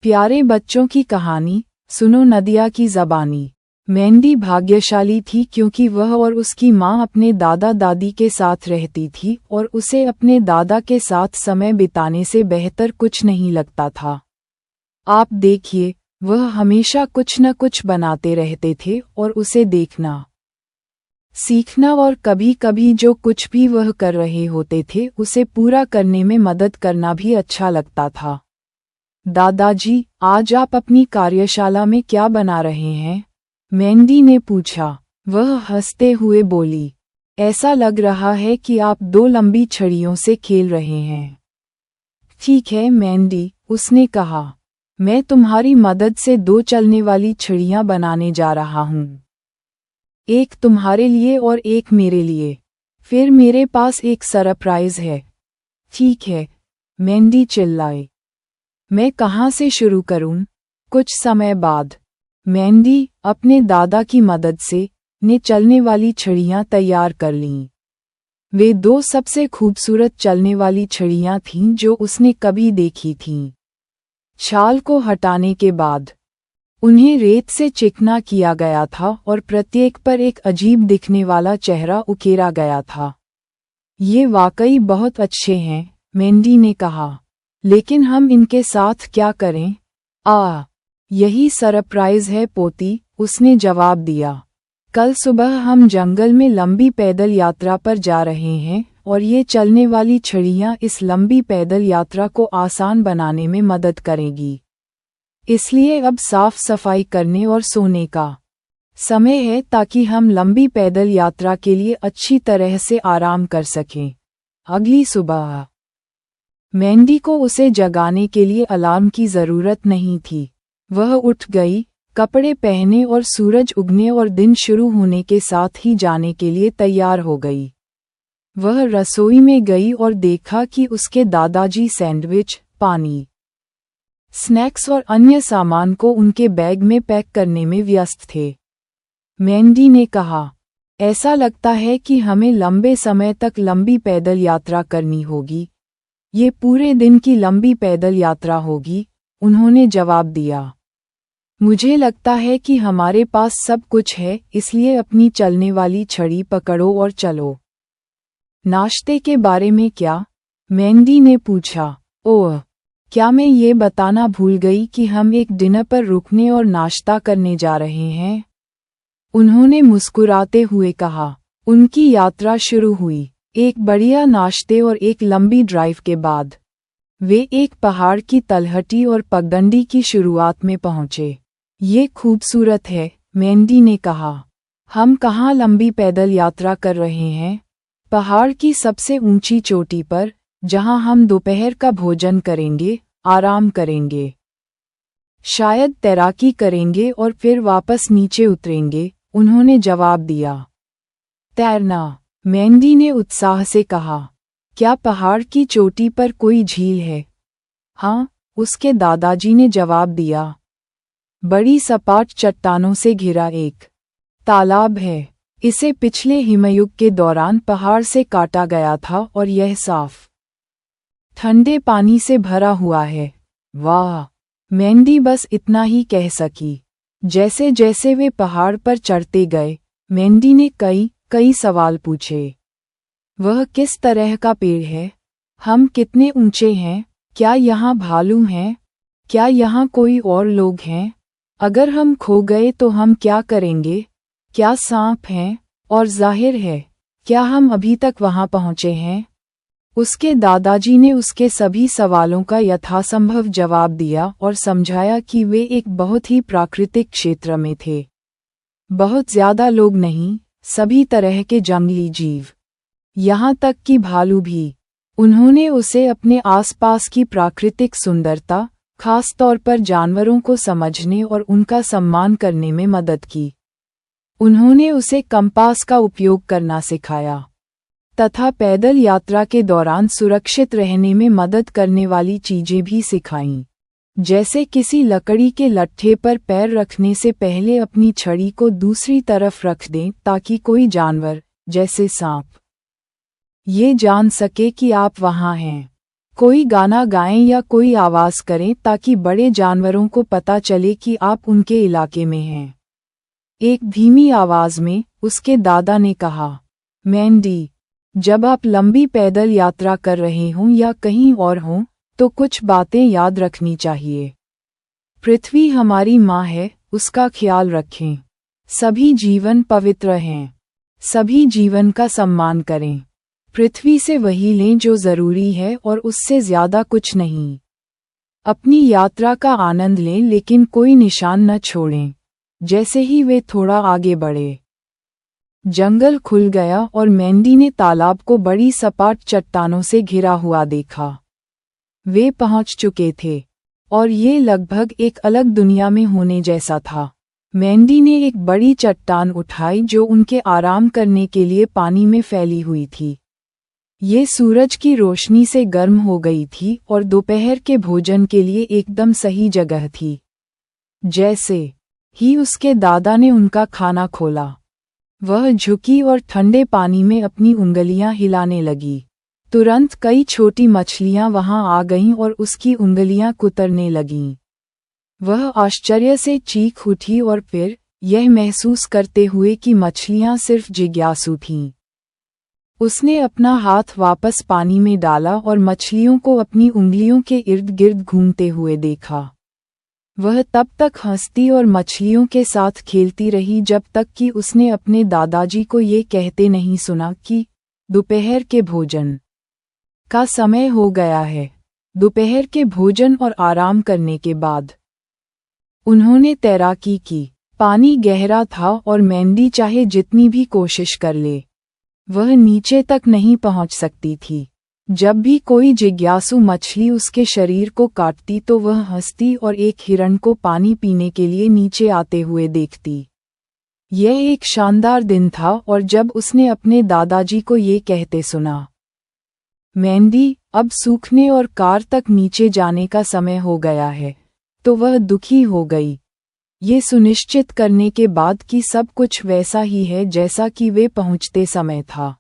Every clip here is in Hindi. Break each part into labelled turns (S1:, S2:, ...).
S1: प्यारे बच्चों की कहानी सुनो नदिया की ज़बानी। मेंढी भाग्यशाली थी क्योंकि वह और उसकी माँ अपने दादा दादी के साथ रहती थी और उसे अपने दादा के साथ समय बिताने से बेहतर कुछ नहीं लगता था। आप देखिए, वह हमेशा कुछ न कुछ बनाते रहते थे और उसे देखना, सीखना और कभी कभी जो कुछ भी वह कर रहे होते थे उसे पूरा करने में मदद करना भी अच्छा लगता था। दादाजी, आज आप अपनी कार्यशाला में क्या बना रहे हैं? मेंढी ने पूछा। वह हंसते हुए बोली, ऐसा लग रहा है कि आप दो लंबी छड़ियों से खेल रहे हैं। ठीक है मेंढी, उसने कहा, मैं तुम्हारी मदद से दो चलने वाली छड़ियां बनाने जा रहा हूँ। एक तुम्हारे लिए और एक मेरे लिए। फिर मेरे पास एक सरप्राइज है। ठीक है, मेंढी चिल्लाए। मैं कहाँ से शुरू करूं? कुछ समय बाद मेंढी अपने दादा की मदद से ने चलने वाली छड़ियां तैयार कर लीं। वे दो सबसे खूबसूरत चलने वाली छड़ियां थीं जो उसने कभी देखी थीं। छाल को हटाने के बाद उन्हें रेत से चिकना किया गया था और प्रत्येक पर एक अजीब दिखने वाला चेहरा उकेरा गया था। ये वाकई बहुत अच्छे हैं, मेंढी ने कहा, लेकिन हम इनके साथ क्या करें? यही सरप्राइज है पोती, उसने जवाब दिया। कल सुबह हम जंगल में लंबी पैदल यात्रा पर जा रहे हैं और ये चलने वाली छड़ियां इस लंबी पैदल यात्रा को आसान बनाने में मदद करेंगी। इसलिए अब साफ सफाई करने और सोने का समय है ताकि हम लंबी पैदल यात्रा के लिए अच्छी तरह से आराम कर सकें। अगली सुबह मेंढी को उसे जगाने के लिए अलार्म की जरूरत नहीं थी। वह उठ गई, कपड़े पहने और सूरज उगने और दिन शुरू होने के साथ ही जाने के लिए तैयार हो गई। वह रसोई में गई और देखा कि उसके दादाजी सैंडविच, पानी, स्नैक्स और अन्य सामान को उनके बैग में पैक करने में व्यस्त थे। मेंढी ने कहा, ऐसा लगता है कि हमें लंबे समय तक लंबी पैदल यात्रा करनी होगी। ये पूरे दिन की लंबी पैदल यात्रा होगी, उन्होंने जवाब दिया। मुझे लगता है कि हमारे पास सब कुछ है, इसलिए अपनी चलने वाली छड़ी पकड़ो और चलो। नाश्ते के बारे में क्या? मेंढी ने पूछा। ओह, क्या मैं ये बताना भूल गई कि हम एक डिनर पर रुकने और नाश्ता करने जा रहे हैं? उन्होंने मुस्कुराते हुए कहा। उनकी यात्रा शुरू हुई। एक बढ़िया नाश्ते और एक लंबी ड्राइव के बाद वे एक पहाड़ की तलहटी और पगडंडी की शुरुआत में पहुंचे। ये खूबसूरत है, मेंढी ने कहा। हम कहाँ लंबी पैदल यात्रा कर रहे हैं? पहाड़ की सबसे ऊंची चोटी पर, जहां हम दोपहर का भोजन करेंगे, आराम करेंगे, शायद तैराकी करेंगे और फिर वापस नीचे उतरेंगे, उन्होंने जवाब दिया। तैरना? मेंढी ने उत्साह से कहा। क्या पहाड़ की चोटी पर कोई झील है? हाँ, उसके दादाजी ने जवाब दिया। बड़ी सपाट चट्टानों से घिरा एक तालाब है। इसे पिछले हिमयुग के दौरान पहाड़ से काटा गया था और यह साफ ठंडे पानी से भरा हुआ है। वाह! मेंढी बस इतना ही कह सकी। जैसे जैसे वे पहाड़ पर चढ़ते गए, मेंढी ने कई सवाल पूछे। वह किस तरह का पेड़ है? हम कितने ऊंचे हैं? क्या यहाँ भालू हैं? क्या यहाँ कोई और लोग हैं? अगर हम खो गए तो हम क्या करेंगे? क्या सांप हैं? और जाहिर है, क्या हम अभी तक वहाँ पहुँचे हैं? उसके दादाजी ने उसके सभी सवालों का यथासंभव जवाब दिया और समझाया कि वे एक बहुत ही प्राकृतिक क्षेत्र में थे। बहुत ज्यादा लोग नहीं, सभी तरह के जंगली जीव, यहाँ तक कि भालू भी। उन्होंने उसे अपने आसपास की प्राकृतिक सुंदरता, खास तौर पर जानवरों को समझने और उनका सम्मान करने में मदद की। उन्होंने उसे कंपास का उपयोग करना सिखाया तथा पैदल यात्रा के दौरान सुरक्षित रहने में मदद करने वाली चीजें भी सिखाईं, जैसे किसी लकड़ी के लट्ठे पर पैर रखने से पहले अपनी छड़ी को दूसरी तरफ रख दें ताकि कोई जानवर, जैसे सांप, ये जान सके कि आप वहाँ हैं। कोई गाना गाएं या कोई आवाज़ करें ताकि बड़े जानवरों को पता चले कि आप उनके इलाके में हैं। एक धीमी आवाज़ में उसके दादा ने कहा, मैंडी, जब आप लंबी पैदल यात्रा कर रहे हों या कहीं और हों, तो कुछ बातें याद रखनी चाहिए। पृथ्वी हमारी माँ है, उसका ख्याल रखें। सभी जीवन पवित्र हैं। सभी जीवन का सम्मान करें। पृथ्वी से वही लें जो जरूरी है और उससे ज्यादा कुछ नहीं। अपनी यात्रा का आनंद लें लेकिन कोई निशान न छोड़ें। जैसे ही वे थोड़ा आगे बढ़े, जंगल खुल गया और मैंडी ने तालाब को बड़ी सपाट चट्टानों से घिरा हुआ देखा। वे पहुंच चुके थे और ये लगभग एक अलग दुनिया में होने जैसा था। मैंडी ने एक बड़ी चट्टान उठाई जो उनके आराम करने के लिए पानी में फैली हुई थी। ये सूरज की रोशनी से गर्म हो गई थी और दोपहर के भोजन के लिए एकदम सही जगह थी। जैसे ही उसके दादा ने उनका खाना खोला, वह झुकी और ठंडे पानी में अपनी उंगलियां हिलाने लगी। तुरंत कई छोटी मछलियां वहां आ गईं और उसकी उंगलियां कुतरने लगीं। वह आश्चर्य से चीख उठी और फिर, यह महसूस करते हुए कि मछलियां सिर्फ जिज्ञासु थीं, उसने अपना हाथ वापस पानी में डाला और मछलियों को अपनी उंगलियों के इर्द गिर्द घूमते हुए देखा। वह तब तक हंसती और मछलियों के साथ खेलती रही जब तक कि उसने अपने दादाजी को ये कहते नहीं सुना कि दोपहर के भोजन का समय हो गया है। दोपहर के भोजन और आराम करने के बाद उन्होंने तैराकी की। पानी गहरा था और मैंडी चाहे जितनी भी कोशिश कर ले, वह नीचे तक नहीं पहुंच सकती थी। जब भी कोई जिज्ञासु मछली उसके शरीर को काटती तो वह हंसती और एक हिरण को पानी पीने के लिए नीचे आते हुए देखती। यह एक शानदार दिन था और जब उसने अपने दादाजी को ये कहते सुना, मैंडी, अब सूखने और कार तक नीचे जाने का समय हो गया है, तो वह दुखी हो गई, ये सुनिश्चित करने के बाद कि सब कुछ वैसा ही है जैसा कि वे पहुंचते समय था।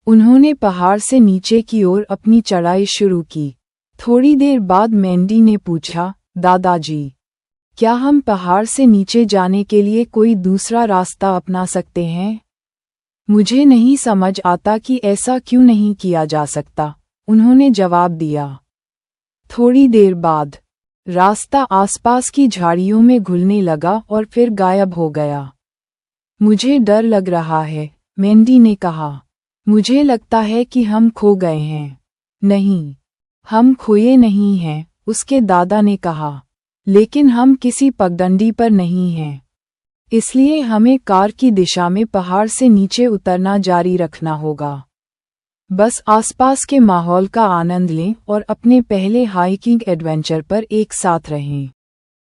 S1: उन्होंने पहाड़ से नीचे की ओर अपनी चढ़ाई शुरू की। थोड़ी देर बाद मैंडी ने पूछा, दादाजी, क्या हम पहाड़ से नीचे जाने के लिए कोई दूसरा रास्ता अपना सकते हैं? मुझे नहीं समझ आता कि ऐसा क्यों नहीं किया जा सकता, उन्होंने जवाब दिया। थोड़ी देर बाद रास्ता आसपास की झाड़ियों में घुलने लगा और फिर गायब हो गया। मुझे डर लग रहा है, मैंडी ने कहा। मुझे लगता है कि हम खो गए हैं। नहीं, हम खोए नहीं हैं, उसके दादा ने कहा, लेकिन हम किसी पगडंडी पर नहीं हैं। इसलिए हमें कार की दिशा में पहाड़ से नीचे उतरना जारी रखना होगा। बस आसपास के माहौल का आनंद लें और अपने पहले हाइकिंग एडवेंचर पर एक साथ रहें।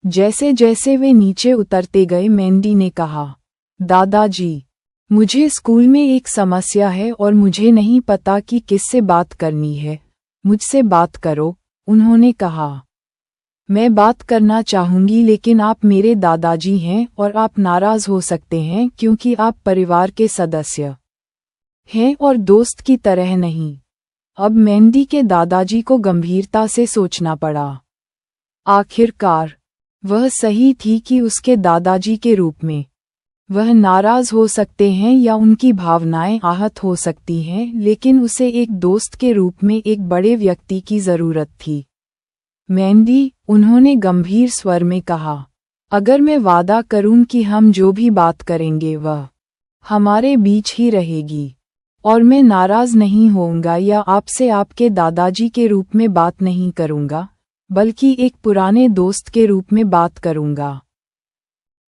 S1: जैसे जैसे वे नीचे उतरते गए, मैंडी ने कहा, दादाजी, मुझे स्कूल में एक समस्या है और मुझे नहीं पता कि किससे बात करनी है। मुझसे बात करो, उन्होंने कहा। मैं बात करना चाहूंगी लेकिन आप मेरे दादाजी हैं और आप नाराज हो सकते हैं क्योंकि आप परिवार के सदस्य हैं और दोस्त की तरह नहीं। अब मैंडी के दादाजी को गंभीरता से सोचना पड़ा। आखिरकार वह सही थी कि उसके दादाजी के रूप में वह नाराज हो सकते हैं या उनकी भावनाएं आहत हो सकती हैं, लेकिन उसे एक दोस्त के रूप में एक बड़े व्यक्ति की जरूरत थी। मैंडी, उन्होंने गंभीर स्वर में कहा, अगर मैं वादा करूं कि हम जो भी बात करेंगे वह हमारे बीच ही रहेगी और मैं नाराज नहीं होऊंगा या आपसे आपके दादाजी के रूप में बात नहीं करूंगा, बल्कि एक पुराने दोस्त के रूप में बात करूंगा,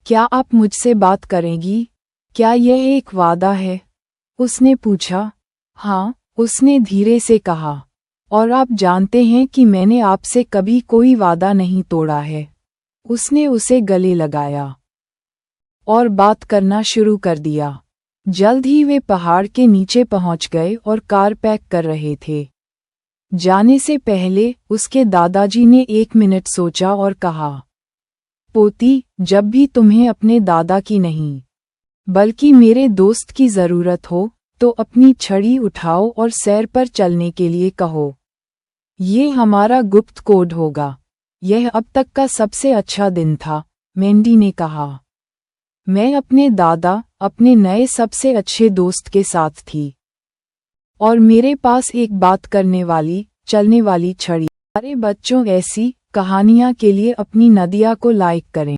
S1: क्या आप मुझसे बात करेंगी? क्या यह एक वादा है? उसने पूछा। हाँ, उसने धीरे से कहा, और आप जानते हैं कि मैंने आपसे कभी कोई वादा नहीं तोड़ा है। उसने उसे गले लगाया और बात करना शुरू कर दिया। जल्द ही वे पहाड़ के नीचे पहुंच गए और कार पैक कर रहे थे। जाने से पहले उसके दादाजी ने 1 मिनट सोचा और कहा, पोती, जब भी तुम्हें अपने दादा की नहीं बल्कि मेरे दोस्त की जरूरत हो तो अपनी छड़ी उठाओ और सैर पर चलने के लिए कहो। ये हमारा गुप्त कोड होगा। यह अब तक का सबसे अच्छा दिन था, मैंडी ने कहा। मैं अपने दादा, अपने नए सबसे अच्छे दोस्त के साथ थी। और मेरे पास एक बात करने वाली, चलने वाली छड़ी। सारे बच्चों ऐसी कहानियाँ के लिए अपनी नदिया को लाइक करें।